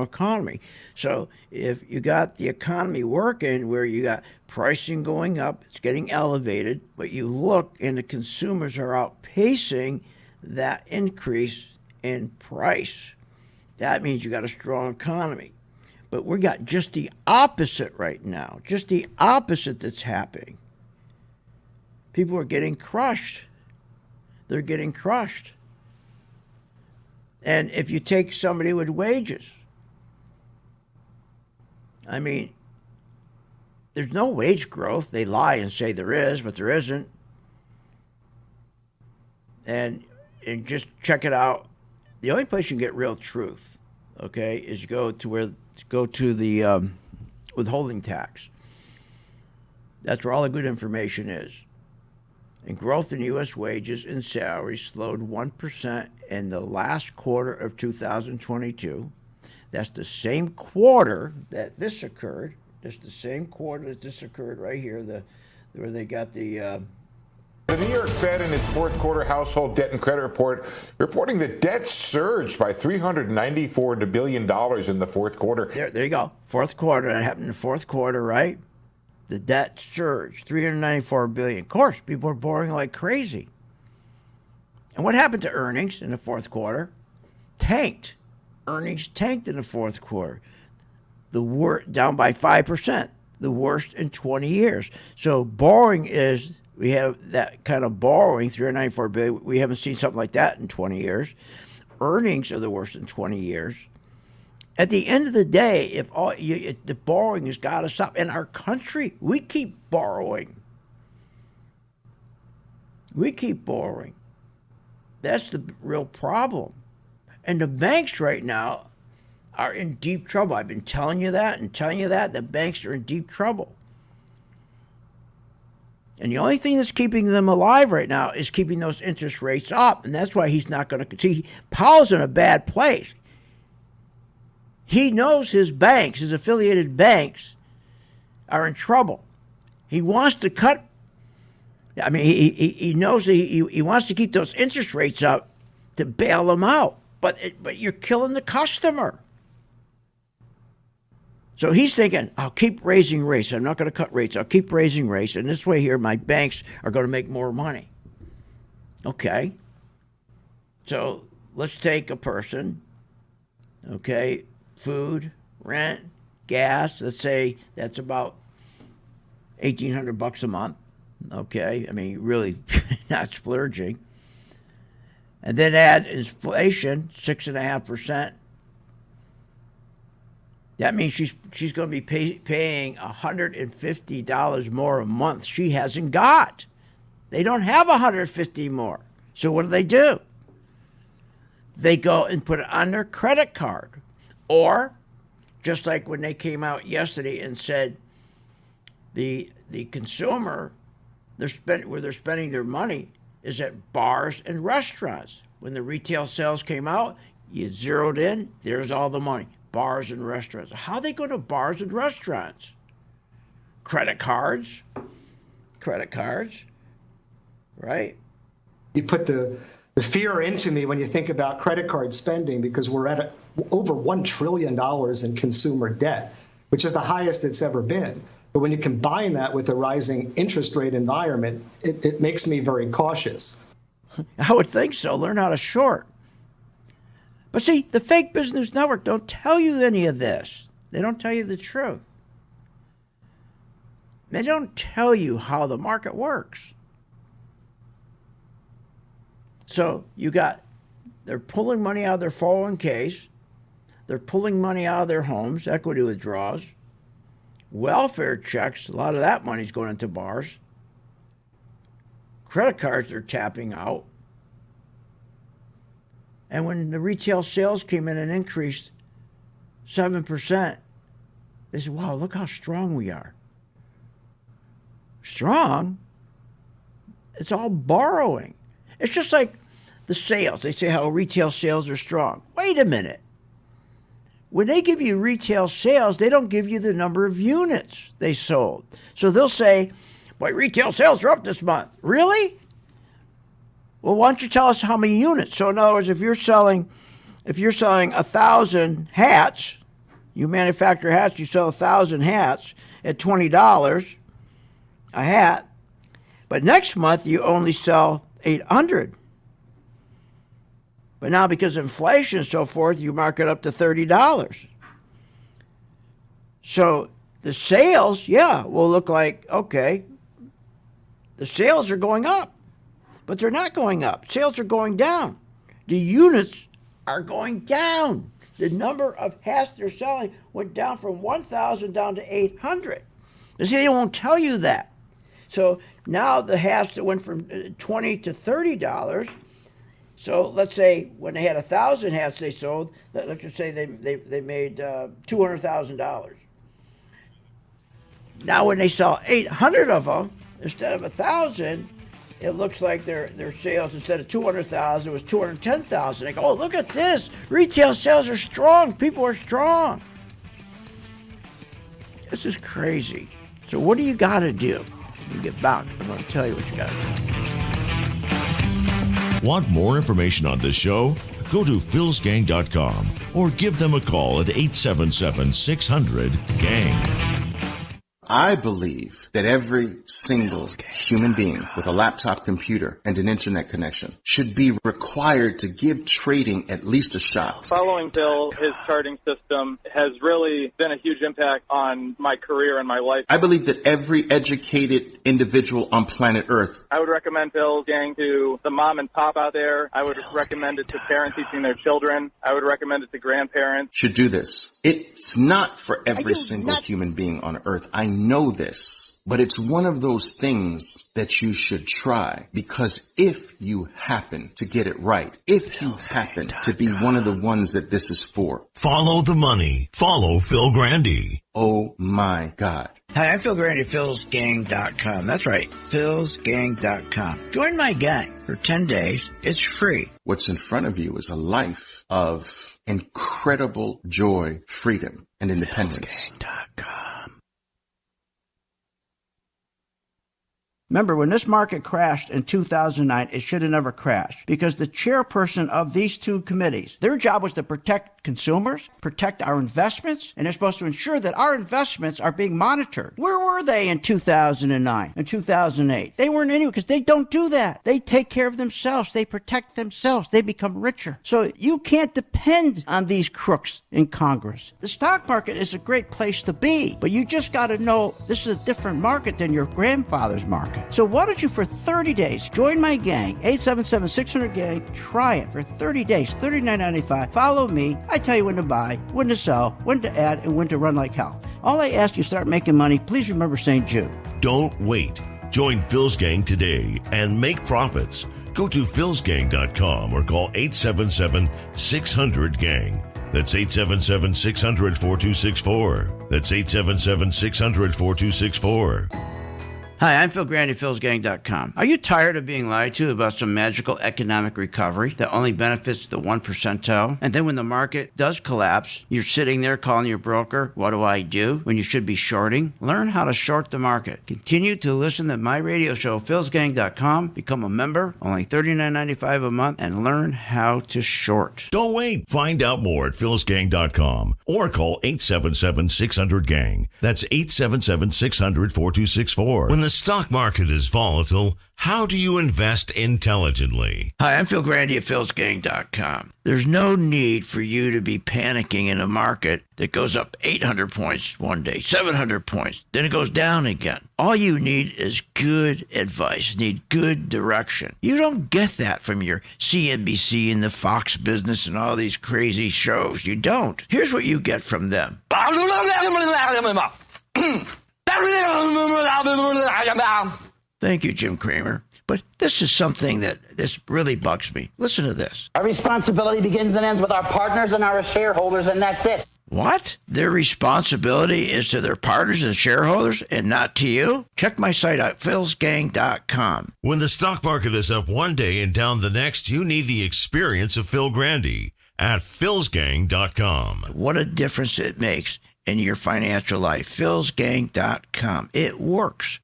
economy. So if you got the economy working where you got pricing going up, it's getting elevated, but you look and the consumers are outpacing that increase in price, that means you got a strong economy. But we got just the opposite right now, just the opposite that's happening. People are getting crushed. They're getting crushed. And if you take somebody with wages, I mean, there's no wage growth. They lie and say there is, but there isn't. And just check it out. The only place you can get real truth, okay, is go to the withholding tax. That's where all the good information is. And growth in U.S. wages and salaries slowed 1% in the last quarter of 2022. That's the same quarter that this occurred. That's the same quarter that this occurred right here, where they got the... The New York Fed in its fourth quarter household debt and credit report reporting that debt surged by $394 billion in the fourth quarter. There you go. Fourth quarter. That happened in the fourth quarter, right? The debt surged, $394 billion. Of course, people are borrowing like crazy. And what happened to earnings in the fourth quarter? Tanked. Earnings tanked in the fourth quarter. Down by 5%, the worst in 20 years. So borrowing is... We have that kind of borrowing, $394 billion. We haven't seen something like that in 20 years. Earnings are the worst in 20 years. At the end of the day, if the borrowing has got to stop. In our country, we keep borrowing. We keep borrowing. That's the real problem. And the banks right now are in deep trouble. I've been telling you that and telling you that. The banks are in deep trouble. And the only thing that's keeping them alive right now is keeping those interest rates up. And that's why he's not going to... See, Powell's in a bad place. He knows his banks, his affiliated banks, are in trouble. He wants to cut... I mean, he knows he wants to keep those interest rates up to bail them out. But you're killing the customer. So he's thinking, I'll keep raising rates. I'm not going to cut rates. I'll keep raising rates. And this way here, my banks are going to make more money. Okay. So let's take a person, okay, food, rent, gas. Let's say that's about $1,800 a month. Okay. I mean, really not splurging. And then add inflation, 6.5%. That means she's going to be paying $150 more a month she hasn't got. They don't have $150 more. So what do? They go and put it on their credit card. Or, just like when they came out yesterday and said the consumer, where they're spending their money is at bars and restaurants. When the retail sales came out, you zeroed in, there's all the money. Bars and restaurants. How are they going to bars and restaurants? Credit cards, right? You put the fear into me when you think about credit card spending, because we're at over $1 trillion in consumer debt, which is the highest it's ever been. But when you combine that with a rising interest rate environment, it makes me very cautious. I would think so. Learn how to short. But see, the fake business network don't tell you any of this. They don't tell you the truth. They don't tell you how the market works. So they're pulling money out of their 401ks. They're pulling money out of their homes, equity withdrawals, welfare checks. A lot of that money's going into bars. Credit cards they're tapping out. And when the retail sales came in and increased 7%, they said, wow, look how strong we are. Strong? It's all borrowing. It's just like the sales. They say how retail sales are strong. Wait a minute. When they give you retail sales, they don't give you the number of units they sold. So they'll say, boy, retail sales are up this month. Really? Well, why don't you tell us how many units? So in other words, if you're selling 1,000 hats, You manufacture hats, you sell 1,000 hats at $20 a hat, but next month you only sell 800. But now because of inflation and so forth, you mark it up to $30. So the sales, will look like, okay, the sales are going up, but they're not going up. Sales are going down. The units are going down. The number of hats they're selling went down from 1,000 down to 800. You see, they won't tell you that. So now the hats that went from $20 to $30. So let's say when they had 1,000 hats they sold, let's just say they made $200,000. Now when they sell 800 of them instead of 1,000, it looks like their sales instead of 200,000 was 210,000. They go, oh, look at this! Retail sales are strong. People are strong. This is crazy. So what do you got to do? When you get back, I'm going to tell you what you got to do. Want more information on this show? Go to philsgang.com or give them a call at 877-600-GANG. I believe that every single human being with a laptop computer and an internet connection should be required to give trading at least a shot. Following Phil, his charting system has really been a huge impact on my career and my life. I believe that every educated individual on planet Earth. I would recommend Phil's Gang to the mom and pop out there. I would recommend it to parents teaching their children. I would recommend it to grandparents. Should do this. It's not for every single human being on Earth. I know this, but it's one of those things that you should try, because if you happen to get it right, if you happen to be one of the ones that this is for. Follow the money. Follow Phil Grandy. Oh my God. Hi, I'm Phil Grandy, philsgang.com. That's right, philsgang.com. Join my gang for 10 days. It's free. What's in front of you is a life of incredible joy, freedom, and independence. philsgang.com. Remember, when this market crashed in 2009, it should have never crashed, because the chairperson of these two committees, their job was to protect consumers, protect our investments, and they're supposed to ensure that our investments are being monitored. Where were they in 2009 and 2008? They weren't anywhere, because they don't do that. They take care of themselves. They protect themselves. They become richer. So you can't depend on these crooks in Congress. The stock market is a great place to be, but you just got to know this is a different market than your grandfather's market. So why don't you, for 30 days, join my gang, 877-600-GANG. Try it for 30 days, $39.95. Follow me. I tell you when to buy, when to sell, when to add, and when to run like hell. All I ask you, start making money. Please remember St. Jude. Don't wait. Join Phil's Gang today and make profits. Go to philsgang.com or call 877-600-GANG. That's 877-600-4264. That's 877-600-4264. Hi, I'm Phil Grandy, philsgang.com. Are you tired of being lied to about some magical economic recovery that only benefits the 1%? And then when the market does collapse, you're sitting there calling your broker, what do I do? When you should be shorting? Learn how to short the market. Continue to listen to my radio show, philsgang.com. Become a member, only $39.95 a month, and learn how to short. Don't wait. Find out more at philsgang.com or call 877-600-GANG. That's 877-600-4264. When the stock market is volatile, how do you invest intelligently? Hi, I'm Phil Grandy at philsgang.com. There's no need for you to be panicking in a market that goes up 800 points one day, 700 points, then it goes down again. All you need is good advice, need good direction. You don't get that from your CNBC and the Fox Business and all these crazy shows. You don't. Here's what you get from them. Thank you, Jim Cramer. But this is something that this really bugs me. Listen to this. Our responsibility begins and ends with our partners and our shareholders, and that's it. What? Their responsibility is to their partners and shareholders and not to you? Check my site out, philsgang.com. When the stock market is up one day and down the next, you need the experience of Phil Grandy at philsgang.com. What a difference it makes in your financial life. philsgang.com. It works.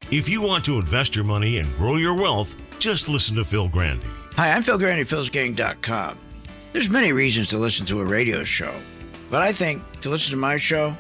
If you want to invest your money and grow your wealth, just listen to Phil Grandy. Hi, I'm Phil Grandy, philsgang.com. There's many reasons to listen to a radio show. But I think to listen to my show,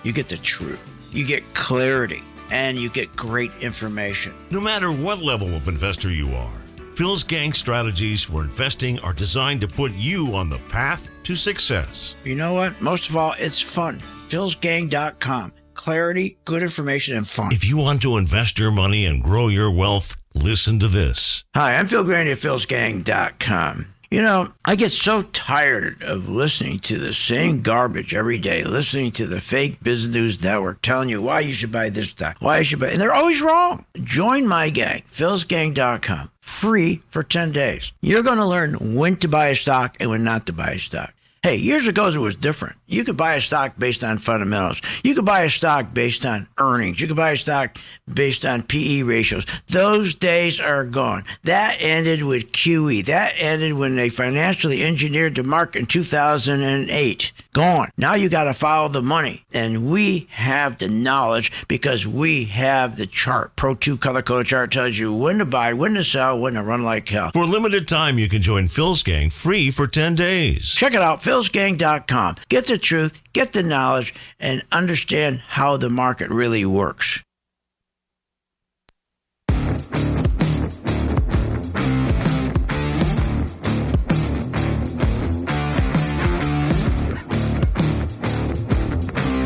you get the truth. You get clarity. And you get great information. No matter what level of investor you are, Phil's Gang strategies for investing are designed to put you on the path to success. You know what? Most of all, it's fun. philsgang.com. Clarity, good information, and fun. If you want to invest your money and grow your wealth, listen to this. Hi, I'm Phil Grandy at philsgang.com. You know, I get so tired of listening to the same garbage every day, listening to the fake business news network telling you why you should buy this stock, why you should buy, and they're always wrong. Join my gang, philsgang.com, free for 10 days. You're going to learn when to buy a stock and when not to buy a stock. Hey, years ago it was different. You could buy a stock based on fundamentals. You could buy a stock based on earnings. You could buy a stock based on PE ratios. Those days are gone. That ended with QE. That ended when they financially engineered the market in 2008. Gone. Now you got to follow the money. And we have the knowledge because we have the chart. Pro 2 color code chart tells you when to buy, when to sell, when to run like hell. For a limited time, you can join Phil's Gang free for 10 days. Check it out, philsgang.com. Get the truth, get the knowledge, and understand how the market really works.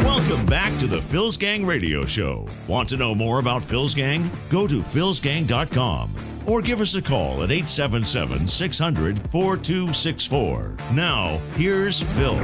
Welcome back to the Phil's Gang Radio Show. Want to know more about Phil's Gang? Go to philsgang.com or give us a call at 877-600-4264. Now, here's Phil.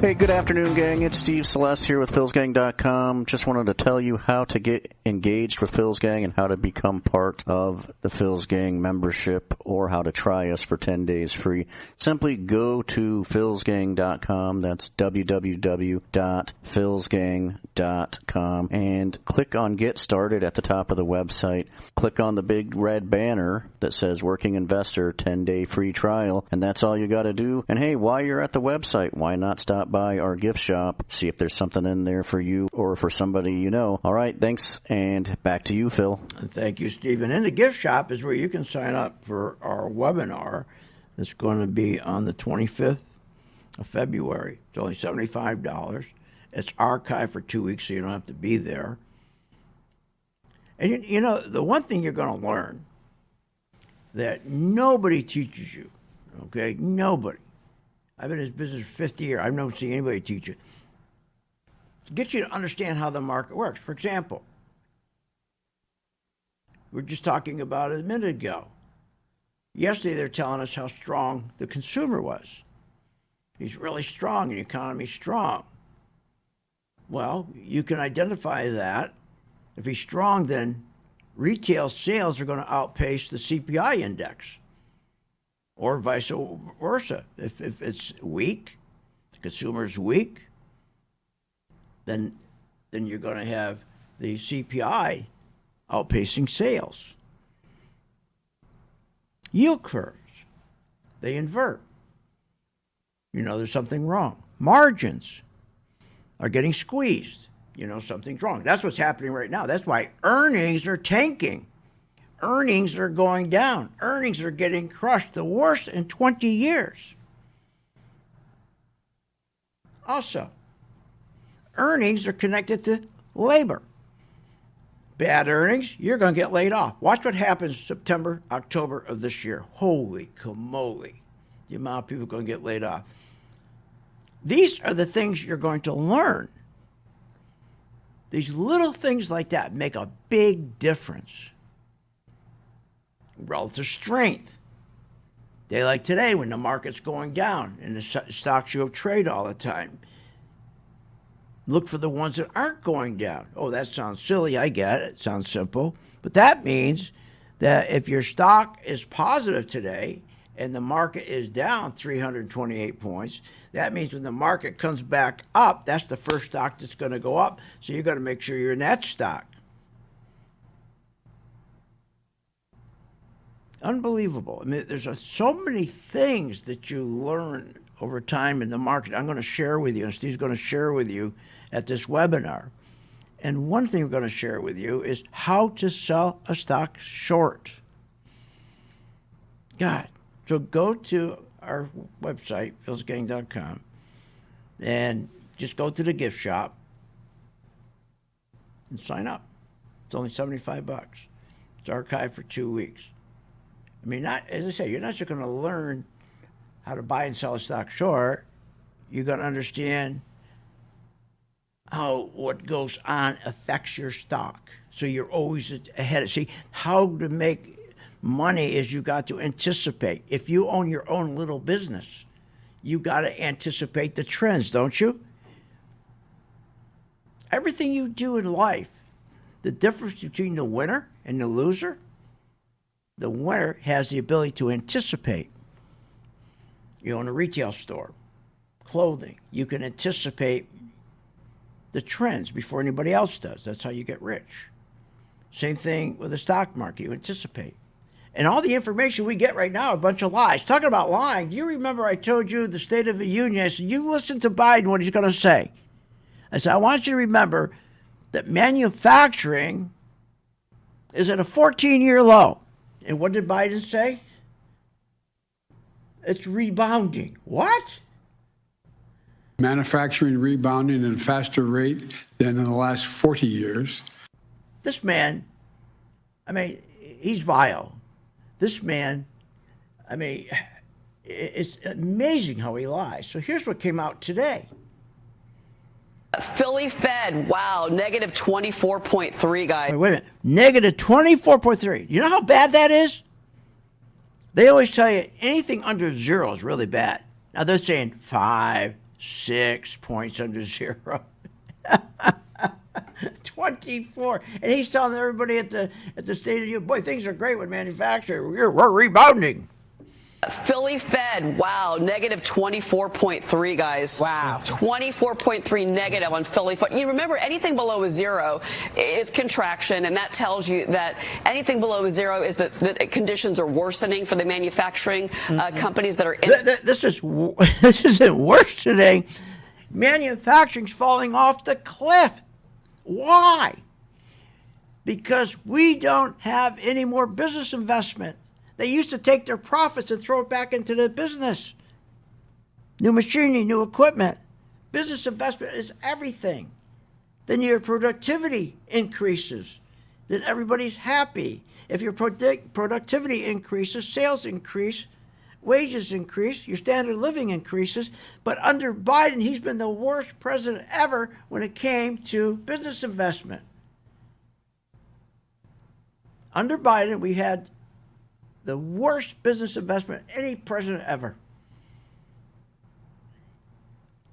Hey, good afternoon, gang. It's Steve Celeste here with philsgang.com. Just wanted to tell you how to get engaged with Phil's Gang and how to become part of the Phil's Gang membership or how to try us for 10 days free. Simply go to philsgang.com. That's www.philsgang.com and click on Get Started at the top of the website. Click on the big red banner that says Working Investor 10-day free trial, and that's all you got to do. And hey, while you're at the website, why not stop by our gift shop, see if there's something in there for you or for somebody you know. All right, thanks, and back to you, Phil. Thank you, Stephen. In the gift shop is where you can sign up for our webinar that's going to be on the 25th of February. It's only $75. It's archived for 2 weeks, so you don't have to be there. And you know, the one thing you're going to learn that nobody teaches you, okay? Nobody. I've been in this business for 50 years. I've never seen anybody teach it. To get you to understand how the market works. For example, we were just talking about it a minute ago. Yesterday, they're telling us how strong the consumer was. He's really strong, and the economy's strong. Well, you can identify that. If he's strong, then retail sales are going to outpace the CPI index. Or vice versa. If it's weak, the consumer's weak, then you're going to have the CPI outpacing sales. Yield curves, they invert. You know there's something wrong. Margins are getting squeezed. You know something's wrong. That's what's happening right now. That's why earnings are tanking. Earnings are going down. Earnings are getting crushed, the worst in 20 years. Also, earnings are connected to labor. Bad earnings, you're going to get laid off. Watch what happens September, October of this year. Holy camole, the amount of people going to get laid off. These are the things you're going to learn. These little things like that make a big difference. Relative strength. Day like today when the market's going down and the stocks you trade all the time. Look for the ones that aren't going down. Oh, that sounds silly. I get it. It sounds simple. But that means that if your stock is positive today and the market is down 328 points, that means when the market comes back up, that's the first stock that's going to go up. So you've got to make sure you're in that stock. Unbelievable. I mean, there's so many things that you learn over time in the market. I'm going to share with you, and Steve's going to share with you at this webinar. And one thing we're going to share with you is how to sell a stock short. God. So go to our website, philsgang.com, And just go to the gift shop and sign up. It's only $75. It's archived for 2 weeks. I mean, not, as I say, you're not just going to learn how to buy and sell a stock short. You're going to understand how what goes on affects your stock. So you're always ahead. See, how to make money is you got to anticipate. If you own your own little business, you got to anticipate the trends, don't you? Everything you do in life, the difference between the winner and the loser, the winner has the ability to anticipate. You own a retail store, clothing. You can anticipate the trends before anybody else does. That's how you get rich. Same thing with the stock market. You anticipate. And all the information we get right now, a bunch of lies. Talking about lying, do you remember I told you the State of the Union? I said, you listen to Biden, what he's going to say. I said, I want you to remember that manufacturing is at a 14-year low. And what did Biden say? It's rebounding. What? Manufacturing rebounding at a faster rate than in the last 40 years. This man, I mean, he's vile. This man, I mean, it's amazing how he lies. So here's what came out today. Philly Fed, wow, negative 24.3, guys. Wait a minute, negative 24.3. You know how bad that is? They always tell you anything under zero is really bad. Now they're saying 5, 6 points under zero. 24. And he's telling everybody at the State of the Union, boy, things are great with manufacturing. We're rebounding. Philly Fed, wow, negative 24.3, guys. Wow. 24.3 negative on Philly Fed. You remember, anything below a zero is contraction, and that tells you that anything below a zero is that conditions are worsening for the manufacturing companies that are in. This isn't worsening. Manufacturing's falling off the cliff. Why? Because we don't have any more business investment. They used to take their profits and throw it back into the business. New machinery, new equipment. Business investment is everything. Then your productivity increases. Then everybody's happy. If your productivity increases, sales increase, wages increase, your standard of living increases. But under Biden, he's been the worst president ever when it came to business investment. Under Biden, we had the worst business investment any president ever.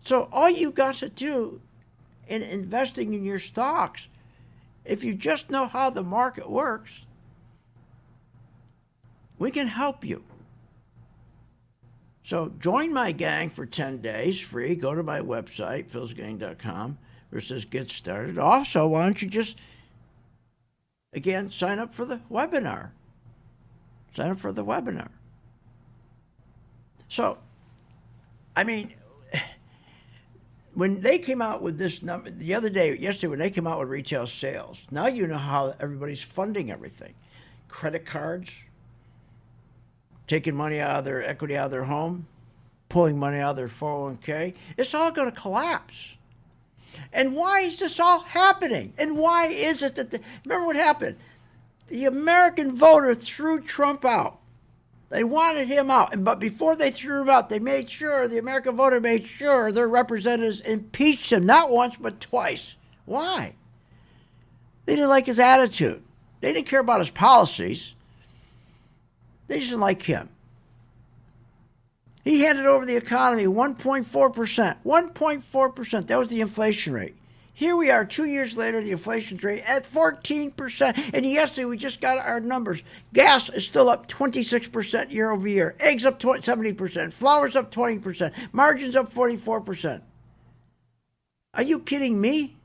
So all you got to do in investing in your stocks, if you just know how the market works, we can help you. So join my gang for 10 days free. Go to my website, philsgang.com, where it says get started. Also, why don't you just, again, sign up for the webinar. Sign up for the webinar. So, I mean, when they came out with this number, yesterday, when they came out with retail sales, now you know how everybody's funding everything. Credit cards, taking money out of their equity out of their home, pulling money out of their 401k. It's all going to collapse. And why is this all happening? And why is it that remember what happened? The American voter threw Trump out. They wanted him out. But before they threw him out, the American voter made sure their representatives impeached him, not once, but twice. Why? They didn't like his attitude. They didn't care about his policies. They just didn't like him. He handed over the economy 1.4%. 1.4%. That was the inflation rate. Here we are 2 years later, the inflation rate at 14%. And yesterday we just got our numbers. Gas is still up 26% year over year. Eggs up 70%. Flour's up 20%. Margins up 44%. Are you kidding me?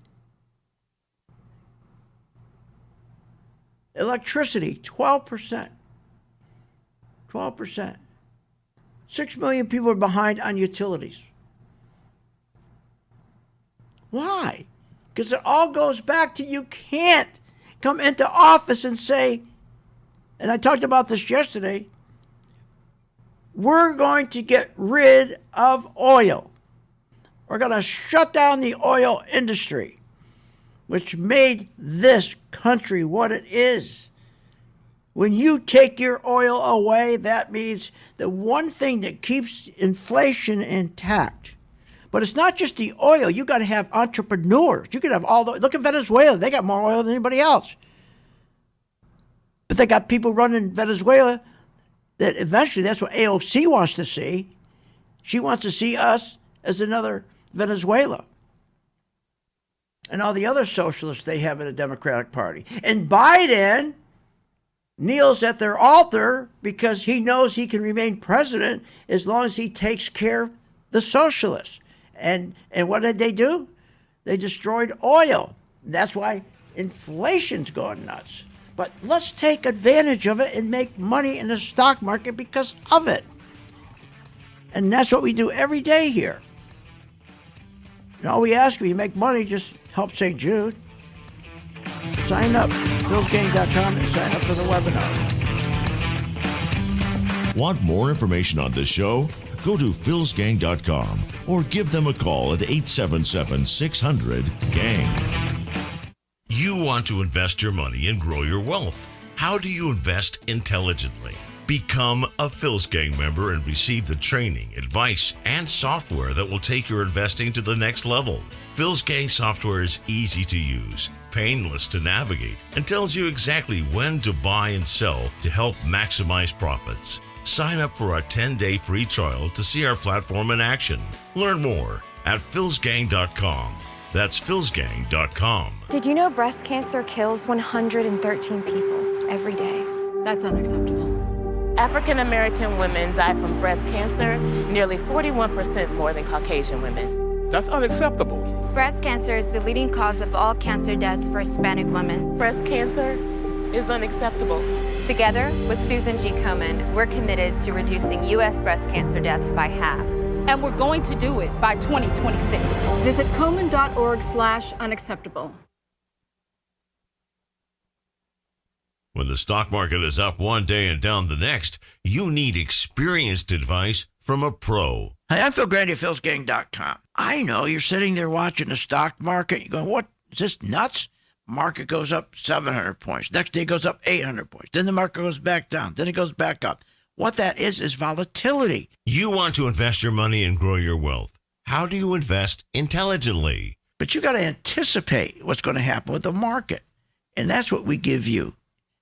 Electricity, 12%. 12%. 6 million people are behind on utilities. Why? Because it all goes back to you can't come into office and say, and I talked about this yesterday, we're going to get rid of oil. We're going to shut down the oil industry, which made this country what it is. When you take your oil away, that means the one thing that keeps inflation intact. But it's not just the oil. You got to have entrepreneurs. You could have look at Venezuela. They got more oil than anybody else. But they got people running Venezuela that eventually that's what AOC wants to see. She wants to see us as another Venezuela. And all the other socialists they have in the Democratic Party. And Biden kneels at their altar because he knows he can remain president as long as he takes care of the socialists. And what did they do? They destroyed oil. That's why inflation's going nuts. But let's take advantage of it and make money in the stock market because of it. And that's what we do every day here. And all we ask when you make money, just help St. Jude. Sign up, philsgang.com, and sign up for the webinar. Want more information on this show? Go to philsgang.com or give them a call at 877-600-GANG. You want to invest your money and grow your wealth. How do you invest intelligently? Become a Phil's Gang member and receive the training, advice, and software that will take your investing to the next level. Phil's Gang software is easy to use, painless to navigate, and tells you exactly when to buy and sell to help maximize profits. Sign up for a 10-day free trial to see our platform in action. Learn more at philsgang.com. That's philsgang.com. Did you know breast cancer kills 113 people every day? That's unacceptable. African American women die from breast cancer nearly 41% more than Caucasian women. That's unacceptable. Breast cancer is the leading cause of all cancer deaths for Hispanic women. Breast cancer is unacceptable. Together with Susan G. Komen, we're committed to reducing U.S. breast cancer deaths by half. And we're going to do it by 2026. Visit Komen.org/unacceptable. When the stock market is up one day and down the next, you need experienced advice from a pro. Hi, I'm Phil Grandy of philsgang.com. I know you're sitting there watching the stock market. You're going, what? Is this nuts? Market goes up 700 points. Next day it goes up 800 points. Then the market goes back down. Then it goes back up. What that is volatility. You want to invest your money and grow your wealth. How do you invest intelligently? But you got to anticipate what's going to happen with the market. And that's what we give you.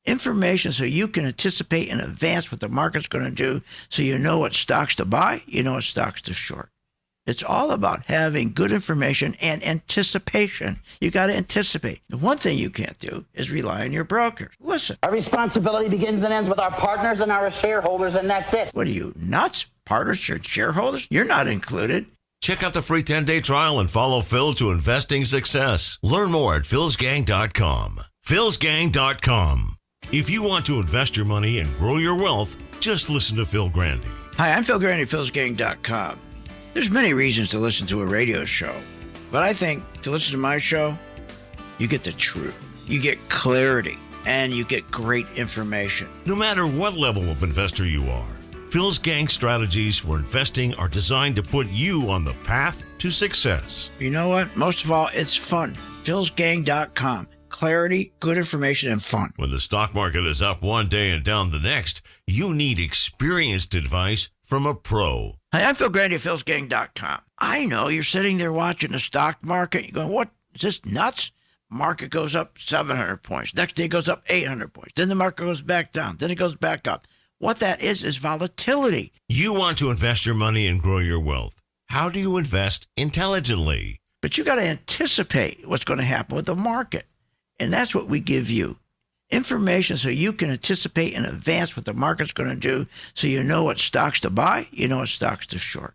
Information so you can anticipate in advance what the market's going to do so you know what stocks to buy, you know what stocks to short. It's all about having good information and anticipation. You got to anticipate. The one thing you can't do is rely on your brokers. Listen. Our responsibility begins and ends with our partners and our shareholders, and that's it. What are you, nuts? Partners and shareholders? You're not included. Check out the free 10-day trial and follow Phil to investing success. Learn more at philsgang.com. philsgang.com. If you want to invest your money and grow your wealth, just listen to Phil Grandy. Hi, I'm Phil Grandy, philsgang.com. There's many reasons to listen to a radio show, but I think to listen to my show, you get the truth, you get clarity, and you get great information. No matter what level of investor you are, Phil's Gang strategies for investing are designed to put you on the path to success. You know what? Most of all, it's fun. philsgang.com. Clarity, good information, and fun. When the stock market is up one day and down the next, you need experienced advice from a pro. Hi, I'm Phil Grandy of philsgang.com. I know you're sitting there watching the stock market. You're going, what? Is this nuts? Market goes up 700 points. Next day it goes up 800 points. Then the market goes back down. Then it goes back up. What that is volatility. You want to invest your money and grow your wealth. How do you invest intelligently? But you got to anticipate what's going to happen with the market. And that's what we give you. Information so you can anticipate in advance what the market's going to do so you know what stocks to buy, you know what stocks to short.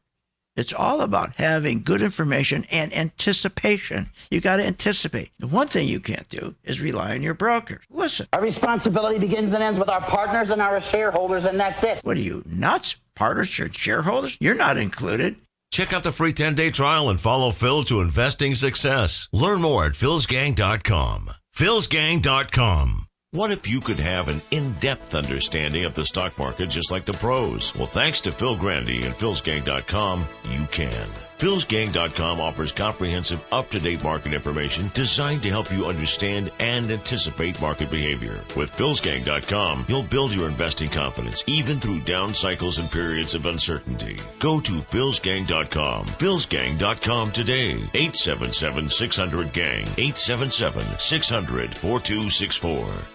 It's all about having good information and anticipation. You got to anticipate. The one thing you can't do is rely on your brokers. Listen. Our responsibility begins and ends with our partners and our shareholders, and that's it. What are you, nuts? Partners and shareholders? You're not included. Check out the free 10-day trial and follow Phil to investing success. Learn more at philsgang.com. philsgang.com. What if you could have an in-depth understanding of the stock market just like the pros? Well, thanks to Phil Grandy and philsgang.com, you can. Phil'sGang.com offers comprehensive, up-to-date market information designed to help you understand and anticipate market behavior. With Phil'sGang.com, you'll build your investing confidence even through down cycles and periods of uncertainty. Go to Phil'sGang.com. Phil'sGang.com today. 877-600-GANG. 877-600-4264.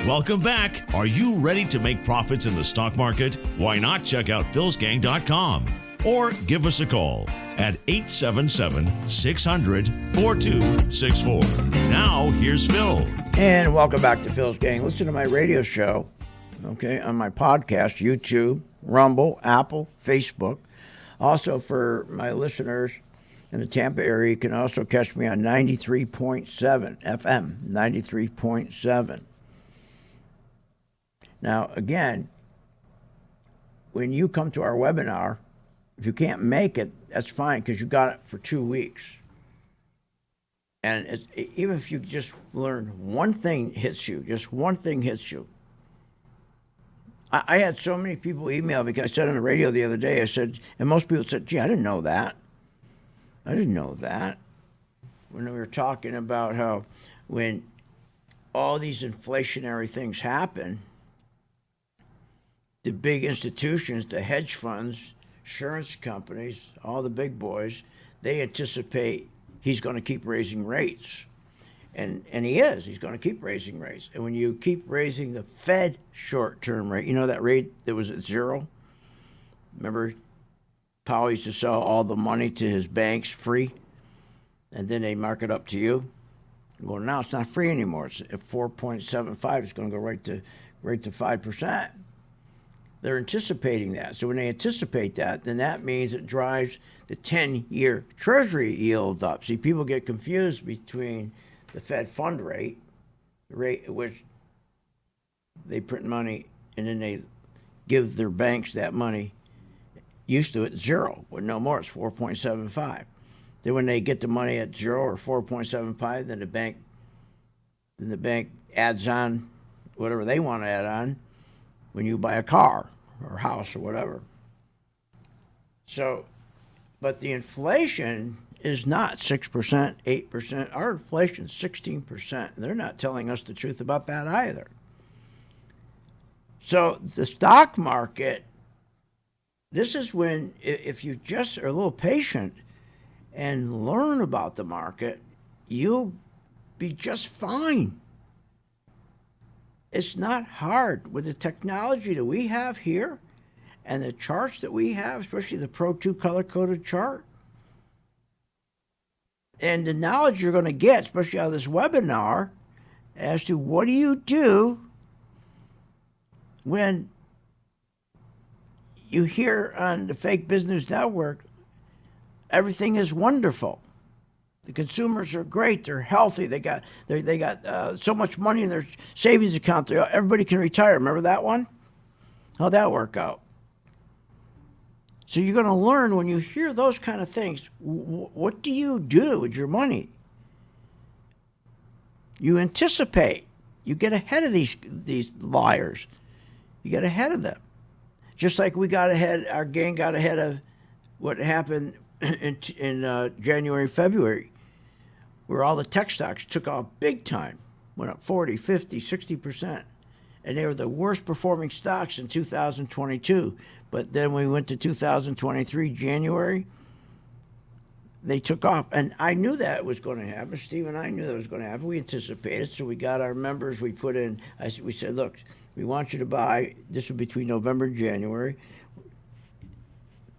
Welcome back. Are you ready to make profits in the stock market? Why not check out philsgang.com or give us a call at 877-600-4264. Now, here's Phil. And welcome back to Phil's Gang. Listen to my radio show, okay, on my podcast, YouTube, Rumble, Apple, Facebook. Also, for my listeners in the Tampa area, you can also catch me on 93.7 FM, 93.7. Now, again, when you come to our webinar, if you can't make it, that's fine because you got it for 2 weeks. And even if you just learn one thing hits you, just one thing hits you. I had so many people email because I said on the radio the other day, I said, and most people said, gee, I didn't know that. I didn't know that. When we were talking about how when all these inflationary things happen, the big institutions, the hedge funds, insurance companies, all the big boys, they anticipate he's going to keep raising rates. And he is. He's going to keep raising rates. And when you keep raising the Fed short-term rate, you know that rate that was at zero? Remember, Powell used to sell all the money to his banks free, and then they mark it up to you. Well, now it's not free anymore. It's at 4.75. It's going to go right to 5%. They're anticipating that. So when they anticipate that, then that means it drives the 10-year Treasury yield up. See, people get confused between the Fed fund rate, the rate at which they print money, and then they give their banks that money. Used to at zero, but no more. It's 4.75. Then when they get the money at 0 or 4.75, then the bank adds on whatever they want to add on when you buy a car or house or whatever. So, but the inflation is not 6%, 8%. Our inflation is 16%. They're not telling us the truth about that either. So the stock market, this is when, if you just are a little patient and learn about the market, you'll be just fine. It's not hard. With the technology that we have here and the charts that we have, especially the Pro 2 color-coded chart, and the knowledge you're going to get, especially out of this webinar, as to what do you do when you hear on the Fake Business Network, everything is wonderful. The consumers are great. They're healthy. They got so much money in their savings account. Everybody can retire. Remember that one? How'd that work out? So you're going to learn when you hear those kind of things. What do you do with your money? You anticipate. You get ahead of these liars. You get ahead of them. Just like we got ahead, our gang got ahead of what happened in January, February, where all the tech stocks took off big time, went up 40, 50, 60%. And they were the worst performing stocks in 2022. But then we went to 2023, January, they took off. And I knew that was going to happen. Steve and I knew that was going to happen. We anticipated. So we got our members, we put in, we said, look, we want you to buy, this was between November and January,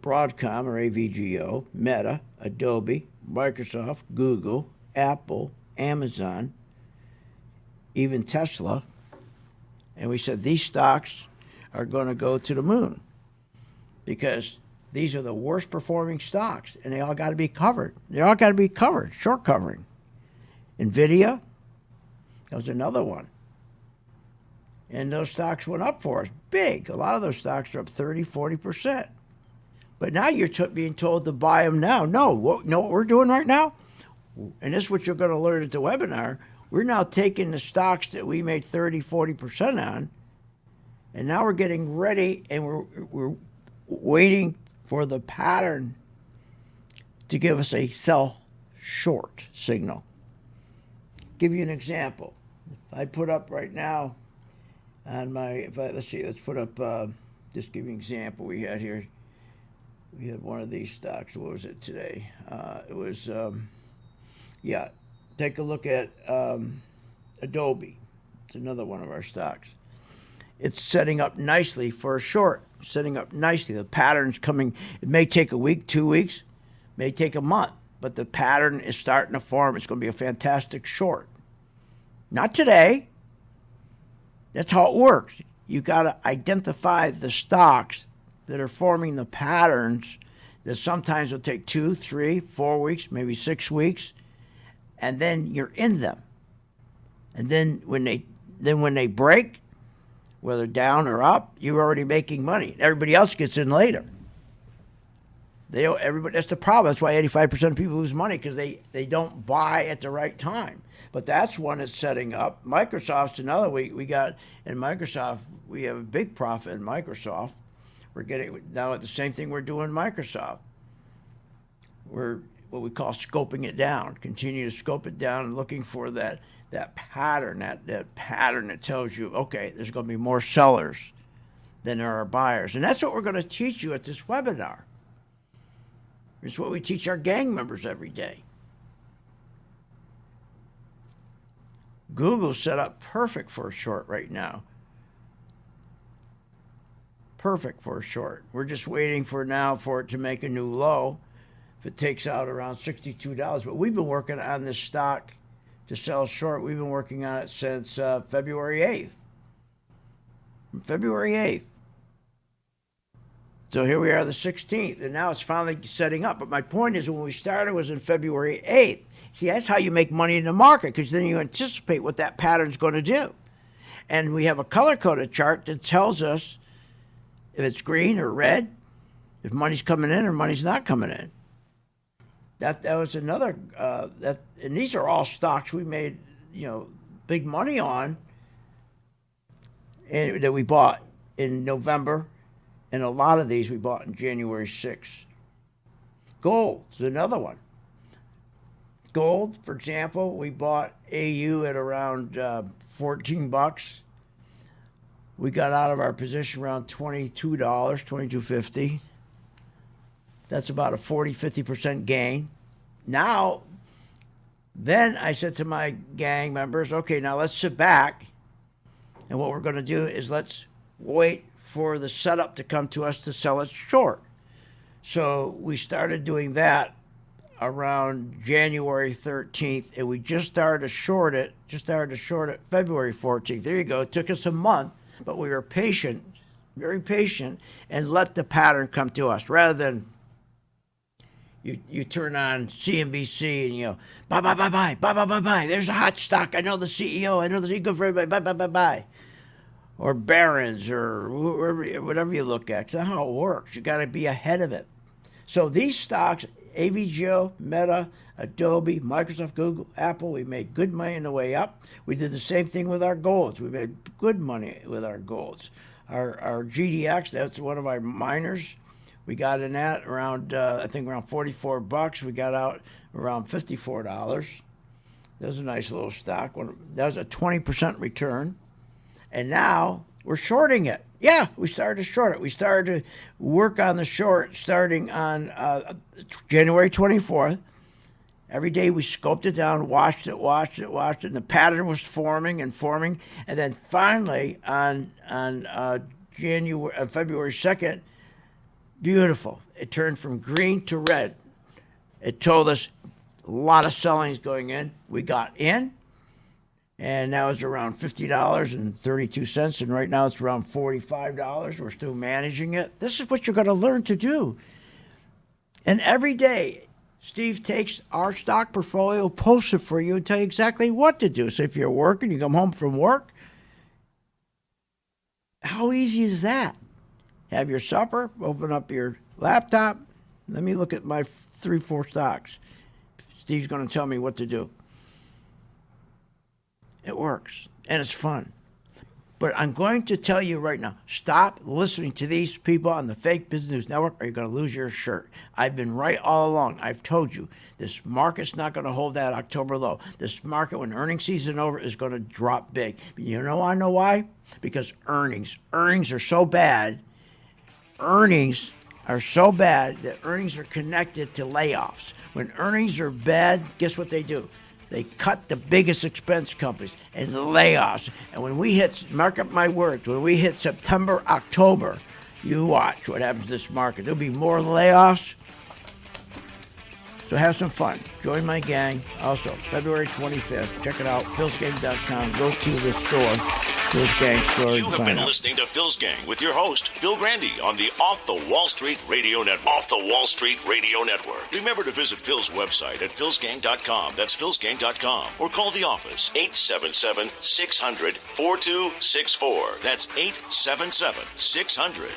Broadcom or AVGO, Meta, Adobe, Microsoft, Google, Apple, Amazon, even Tesla. And we said these stocks are going to go to the moon because these are the worst performing stocks and they all got to be covered. They all got to be covered, short covering. NVIDIA, that was another one. And those stocks went up for us, big. A lot of those stocks are up 30, 40%. But now you're being told to buy them now. No, what we're doing right now? and this is what you're going to learn at the webinar, we're now taking the stocks that we made 30, 40% on, and now we're getting ready, and we're waiting for the pattern to give us a sell short signal. Give you an example. If I put up right now on my, let's put up, just give you an example we had here. We had one of these stocks. What was it today? It was, take a look at Adobe. It's another one of our stocks. It's setting up nicely for a short, setting up nicely. The pattern's coming. It may take a week, 2 weeks, may take a month, but the pattern is starting to form. It's going to be a fantastic short. Not today. That's how it works. You got to identify the stocks that are forming the patterns that sometimes will take 2, 3, 4 weeks, maybe 6 weeks, and then you're in them. And then when they break, whether down or up, you're already making money. Everybody else gets in later. That's the problem. That's why 85% of people lose money, because they don't buy at the right time. But that's one that's setting up. Microsoft's another. We got in Microsoft, we have a big profit in Microsoft. We're getting now at the same thing we're doing in Microsoft. We're what we call scoping it down. Continue to scope it down and looking for that pattern, that pattern that tells you, okay, there's going to be more sellers than there are buyers. And that's what we're going to teach you at this webinar. It's what we teach our gang members every day. Google's set up perfect for a short right now. Perfect for a short. We're just waiting for it to make a new low. If it takes out around $62. But we've been working on this stock to sell short. We've been working on it since February 8th. February 8th. So here we are the 16th, and now it's finally setting up. But my point is, when we started was in February 8th. See, that's how you make money in the market, because then you anticipate what that pattern's going to do. And we have a color-coded chart that tells us if it's green or red, if money's coming in or money's not coming in. That was another, and these are all stocks we made, big money on, and that we bought in November. And a lot of these we bought in January 6th. Gold is another one. Gold, for example, we bought AU at around $14. We got out of our position around $22, $22.50. That's about a 40-50% gain. Now, then I said to my gang members, okay, now let's sit back. And what we're going to do is let's wait for the setup to come to us to sell it short. So we started doing that around January 13th, and we just started to short it February 14th. There you go. It took us a month, but we were patient, very patient, and let the pattern come to us rather than you turn on CNBC and buy. There's a hot stock. I know the CEO. I know the good for everybody. Buy. Or Barron's or whatever you look at. That's how it works. You got to be ahead of it. So these stocks, AVGO, Meta, Adobe, Microsoft, Google, Apple, we made good money on the way up. We did the same thing with our golds. We made good money with our golds. Our GDX, that's one of our miners. We got in that around, I think around $44. We got out around $54. That was a nice little stock. That was a 20% return. And now we're shorting it. Yeah, we started to short it. We started to work on the short starting on January 24th. Every day we scoped it down, watched it, and the pattern was forming. And then finally on February 2nd, beautiful. It turned from green to red. It told us a lot of selling's going in. We got in. And now it's around $50.32, and right now it's around $45. We're still managing it. This is what you're going to learn to do. And every day, Steve takes our stock portfolio, posts it for you, and tell you exactly what to do. So if you're working, you come home from work, how easy is that? Have your supper, open up your laptop. Let me look at my 3-4 stocks. Steve's going to tell me what to do. It works, and it's fun. But I'm going to tell you right now, stop listening to these people on the fake business news network or you're going to lose your shirt. I've been right all along. I've told you, this market's not going to hold that October low. This market, when earnings season over, is going to drop big. You know why? Because earnings are so bad. Earnings are so bad that earnings are connected to layoffs. When earnings are bad, guess what they do? They cut the biggest expense companies and layoffs. And when we hit, mark up my words, when we hit September, October, you watch what happens to this market. There'll be more layoffs. So have some fun. Join my gang. Also, February 25th. Check it out. philsgang.com. Go to the store. Phil's Gang store. You have been listening to Phil's Gang with your host, Phil Grandy, on the Off the Wall Street Radio Network. Off the Wall Street Radio Network. Remember to visit Phil's website at philsgang.com. That's philsgang.com. Or call the office, 877-600-4264. That's 877-600-4264.